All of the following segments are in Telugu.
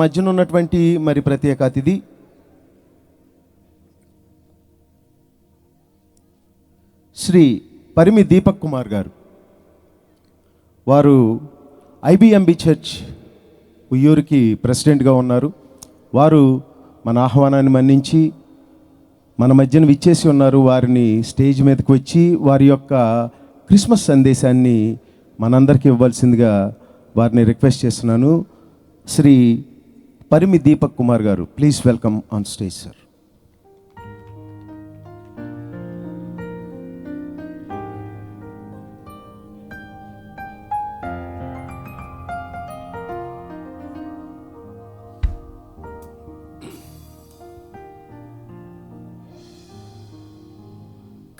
మధ్యన ఉన్నటువంటి మరి ప్రత్యేక అతిథి శ్రీ పరిమి దీపక్ కుమార్ గారు. వారు ఐబిఎంబి చర్చ్ ఉయ్యూరుకి ప్రెసిడెంట్గా ఉన్నారు. వారు మన ఆహ్వానాన్ని మన్నించి మన మధ్యన విచ్చేసి ఉన్నారు. వారిని స్టేజ్ మీదకి వచ్చి వారి యొక్క క్రిస్మస్ సందేశాన్ని మనందరికీ ఇవ్వాల్సిందిగా వారిని రిక్వెస్ట్ చేస్తున్నాను. శ్రీ పరిమి దీపక్ కుమార్ గారు, please welcome on stage sir.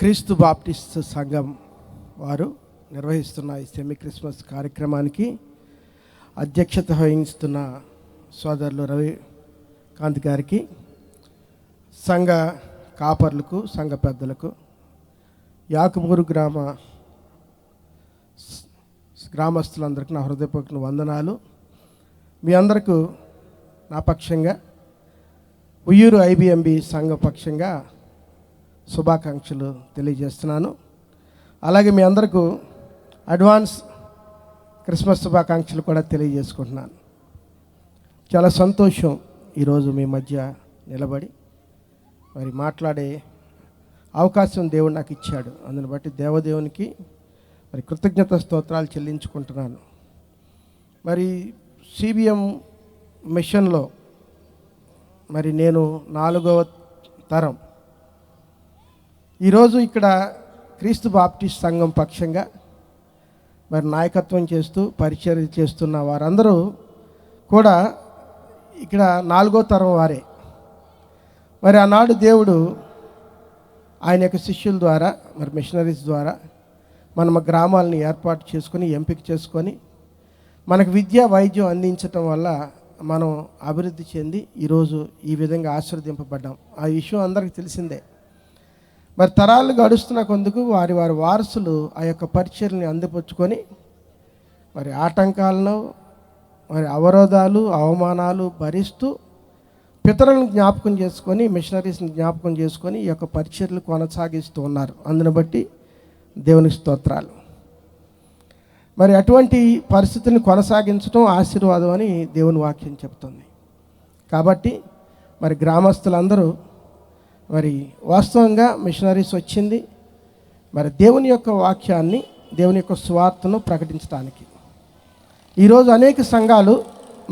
క్రీస్తు బాప్టిస్ట్ సంఘం వారు నిర్వహిస్తున్న ఈ సెమీ క్రిస్మస్ కార్యక్రమానికి అధ్యక్షత వహిస్తున్న సోదరులు రవికాంత్ గారికి, సంఘ కాపర్లకు, సంఘ పెద్దలకు, యాకుమూరు గ్రామస్తులందరికీ నా హృదయపూర్వక వందనాలు. మీ అందరికీ నా పక్షంగా, ఉయ్యూరు ఐబిఎంబి సంఘ పక్షంగా శుభాకాంక్షలు తెలియజేస్తున్నాను. అలాగే మీ అందరికీ అడ్వాన్స్ క్రిస్మస్ శుభాకాంక్షలు కూడా తెలియజేసుకుంటున్నాను. చాలా సంతోషం ఈరోజు మీ మధ్య నిలబడి మరి మాట్లాడే అవకాశం దేవుడు నాకు ఇచ్చాడు. అందుని బట్టి దేవదేవునికి మరి కృతజ్ఞత స్తోత్రాలు చెల్లించుకుంటున్నాను. మరి సిబిఎం మిషన్లో మరి నేను 4వ తరం. ఈరోజు ఇక్కడ క్రీస్తు బాప్టిస్ట్ సంఘం పక్షంగా మరి నాయకత్వం చేస్తూ పరిచర్య చేస్తున్న వారందరూ కూడా ఇక్కడ 4వ తరం వారే. మరి ఆనాడు దేవుడు ఆయన యొక్క శిష్యుల ద్వారా, మరి మిషనరీస్ ద్వారా మన గ్రామాలని ఏర్పాటు చేసుకొని, ఎంపిక చేసుకొని, మనకు విద్య వైద్యం అందించటం వల్ల మనం అభివృద్ధి చెంది ఈరోజు ఈ విధంగా ఆశీర్వదింపబడ్డాం. ఆ విషయం అందరికీ తెలిసిందే. మరి తరాలు గడుస్తున్న కొందుకు వారి వారసులు ఆ యొక్క పరిచర్ని అందిపుచ్చుకొని మరి ఆటంకాలను, మరి అవరోధాలు, అవమానాలు భరిస్తూ పితరులను జ్ఞాపకం చేసుకొని, మిషనరీస్ని జ్ఞాపకం చేసుకొని ఈ యొక్క పరిచర్లు కొనసాగిస్తూ ఉన్నారు. అందుని బట్టి దేవునికి స్తోత్రాలు. మరి అటువంటి పరిస్థితిని కొనసాగించడం ఆశీర్వాదం అని దేవుని వాక్యం చెప్తుంది. కాబట్టి మరి గ్రామస్తులందరూ మరి వాస్తవంగా మిషనరీస్ వచ్చింది మరి దేవుని యొక్క వాక్యాన్ని, దేవుని యొక్క సువార్తను ప్రకటించడానికి. ఈరోజు అనేక సంఘాలు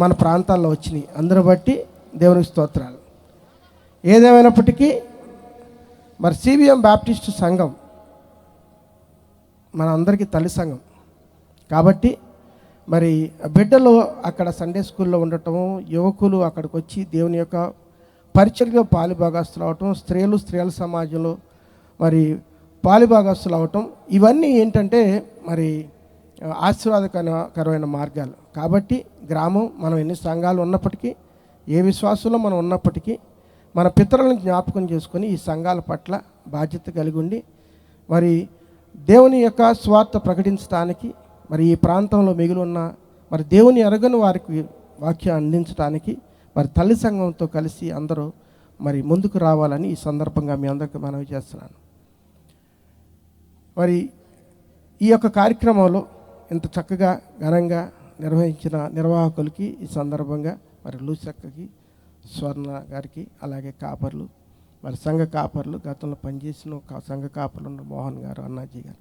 మన ప్రాంతాల్లో వచ్చినాయి. అందరూ బట్టి దేవునికి స్తోత్రాలు. ఏదేమైనప్పటికీ మరి సిబిఎం బాప్టిస్ట్ సంఘం మన అందరికీ తల్లి సంఘం. కాబట్టి మరి బిడ్డలు అక్కడ సండే స్కూల్లో ఉండటము, యువకులు అక్కడికి వచ్చి దేవుని యొక్క పరిచర్యలో పాలిభాగస్తులు అవటం, స్త్రీల సమాజంలో మరి పాలిభాగస్తులు అవటం, ఇవన్నీ ఏంటంటే మరి ఆశీర్వాదకరమైన మార్గాలు. కాబట్టి గ్రామం, మనం ఎన్ని సంఘాలు ఉన్నప్పటికీ, ఏ విశ్వాసంలో మనం ఉన్నప్పటికీ, మన పితరులను జ్ఞాపకం చేసుకొని ఈ సంఘాల పట్ల బాధ్యత కలిగి ఉండి మరి దేవుని యొక్క స్వార్థ ప్రకటించడానికి, మరి ఈ ప్రాంతంలో మిగిలి ఉన్న మరి దేవుని ఎరగని వారికి వాక్యం అందించడానికి మరి తల్లి సంఘంతో కలిసి అందరూ మరి ముందుకు రావాలని ఈ సందర్భంగా మీ అందరికీ మనవి చేస్తున్నాను. మరి ఈ యొక్క కార్యక్రమంలో ఇంత చక్కగా ఘనంగా నిర్వహించిన నిర్వాహకులకి ఈ సందర్భంగా మరి లూసక్కకి, స్వర్ణ గారికి, అలాగే కాపర్లు, మరి సంఘ కాపర్లు, గతంలో పనిచేసిన సంఘ కాపర్లు ఉన్న మోహన్ గారు, అన్నాజీ గారు,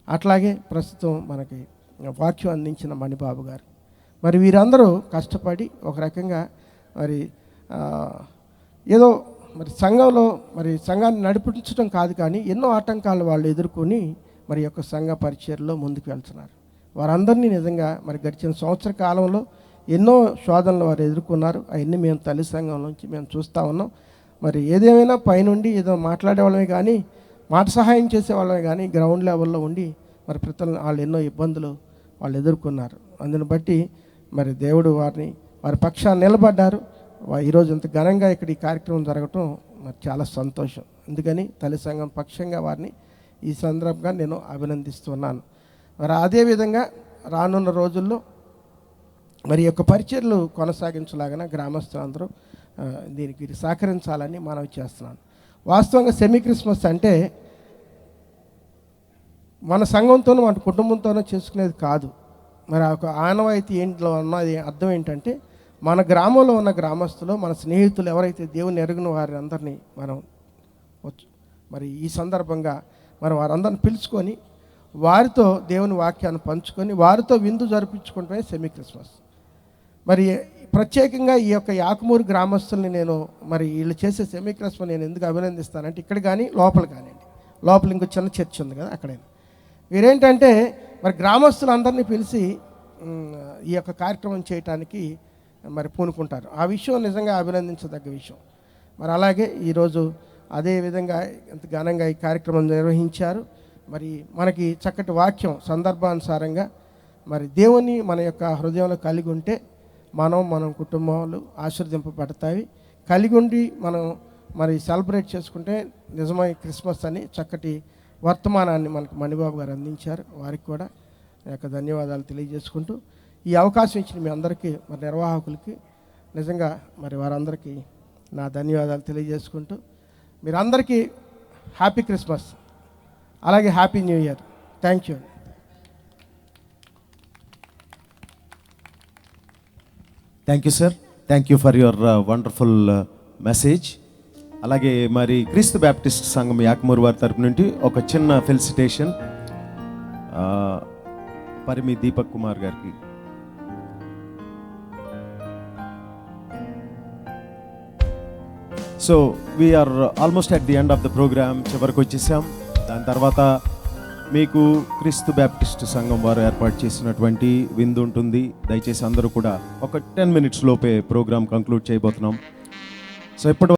అట్లాగే ప్రస్తుతం మనకి వాక్యం అందించిన మణిబాబు గారు, మరి వీరందరూ కష్టపడి ఒక రకంగా మరి ఏదో మరి సంఘంలో మరి సంఘాన్ని నడిపించడం కాదు, కానీ ఎన్నో ఆటంకాలు వాళ్ళు ఎదుర్కొని మరి యొక్క సంఘ పరిచర్లో ముందుకు వెళ్తున్నారు. వారందరినీ నిజంగా మరి గడిచిన సంవత్సర కాలంలో ఎన్నో శోధనలు వారు ఎదుర్కొన్నారు. అవన్నీ మేము తల్లి సంఘం నుంచి మేము చూస్తూ ఉన్నాం. మరి ఏదేమైనా పైనుండి ఏదో మాట్లాడేవాళ్ళమే కానీ, మాట సహాయం చేసేవాళ్ళమే కానీ, గ్రౌండ్ లెవెల్లో ఉండి మరి ప్రతి వాళ్ళు ఎన్నో ఇబ్బందులు వాళ్ళు ఎదుర్కొన్నారు. అందుని బట్టి మరి దేవుడు వారి పక్షాన్ని నిలబడ్డారు. ఈరోజు ఇంత ఘనంగా ఇక్కడ ఈ కార్యక్రమం జరగటం మరి చాలా సంతోషం. అందుకని తల్లి సంఘం పక్షంగా వారిని ఈ సందర్భంగా నేను అభినందిస్తున్నాను. మరి అదేవిధంగా రానున్న రోజుల్లో మరి యొక్క పరిచర్లు కొనసాగించలాగా గ్రామస్తులందరూ దీనికి సహకరించాలని మనవి చేస్తున్నాను. వాస్తవంగా సెమీ క్రిస్మస్ అంటే మన సంఘంతోనూ మన కుటుంబంతోనూ చేసుకునేది కాదు. మరి ఒక ఆనవాయితీ ఏంట్లో ఉన్నది అర్థం ఏంటంటే, మన గ్రామంలో ఉన్న గ్రామస్తులు, మన స్నేహితులు ఎవరైతే దేవుని ఎరుగున వారి అందరినీ మనం మరి ఈ సందర్భంగా మనం వారందరిని పిలుచుకొని వారితో దేవుని వాక్యాన్ని పంచుకొని వారితో విందు జరిపించుకుంటే సెమీ క్రిస్మస్. మరి ప్రత్యేకంగా ఈ యొక్క యాకుమూరు గ్రామస్తుల్ని నేను మరి వీళ్ళు చేసే సెమీ క్రిస్మస్ నేను ఎందుకు అభినందిస్తానంటే, ఇక్కడ కానీ లోపల కానివ్వండి, లోపల ఇంకో చిన్న చర్చ్ ఉంది కదా అక్కడైనా, వీరేంటంటే మరి గ్రామస్తులందరినీ పిలిచి ఈ యొక్క కార్యక్రమం చేయటానికి మరి పూనుకుంటారు. ఆ విషయం నిజంగా అభినందించదగ్గ విషయం. మరి అలాగే ఈరోజు అదే విధంగా ఎంత ఘనంగా ఈ కార్యక్రమం నిర్వహించారు. మరి మనకి చక్కటి వాక్యం సందర్భానుసారంగా మరి దేవుని మన యొక్క హృదయంలో కలిగి ఉంటే మన కుటుంబాలు ఆశీర్వదింపబడతాయి. కలిగి ఉండి మనం మరి సెలబ్రేట్ చేసుకుంటే నిజమైన క్రిస్మస్ అని చక్కటి వర్తమానాన్ని మనకు మణిబాబు గారు అందించారు. వారికి కూడా నా యొక్క ధన్యవాదాలు తెలియజేసుకుంటూ, ఈ అవకాశం ఇచ్చిన మీ అందరికీ మరి నిర్వాహకులకి నిజంగా మరి వారందరికీ నా ధన్యవాదాలు తెలియజేసుకుంటూ, మీరందరికీ హ్యాపీ క్రిస్మస్, అలాగే happy new year. Thank you. Thank you sir, thank you for your wonderful message. అలాగే మరి క్రీస్తు బ్యాప్టిస్ట్ సంఘం యాకుమూరు వారి తరపు నుండి ఒక చిన్న ఫెలిసిటేషన్ పరిమి దీపక్ కుమార్ గారికి. So we are almost at the end of the program, చివరికి వచ్చేసాం. దాని తర్వాత మీకు క్రీస్తు బ్యాప్టిస్ట్ సంఘం వారు ఏర్పాటు చేసినటువంటి విందు ఉంటుంది. దయచేసి అందరూ కూడా ఒక 10 minutes లోపే ప్రోగ్రామ్ కంక్లూడ్ చేయబోతున్నాం. సో ఇప్పటి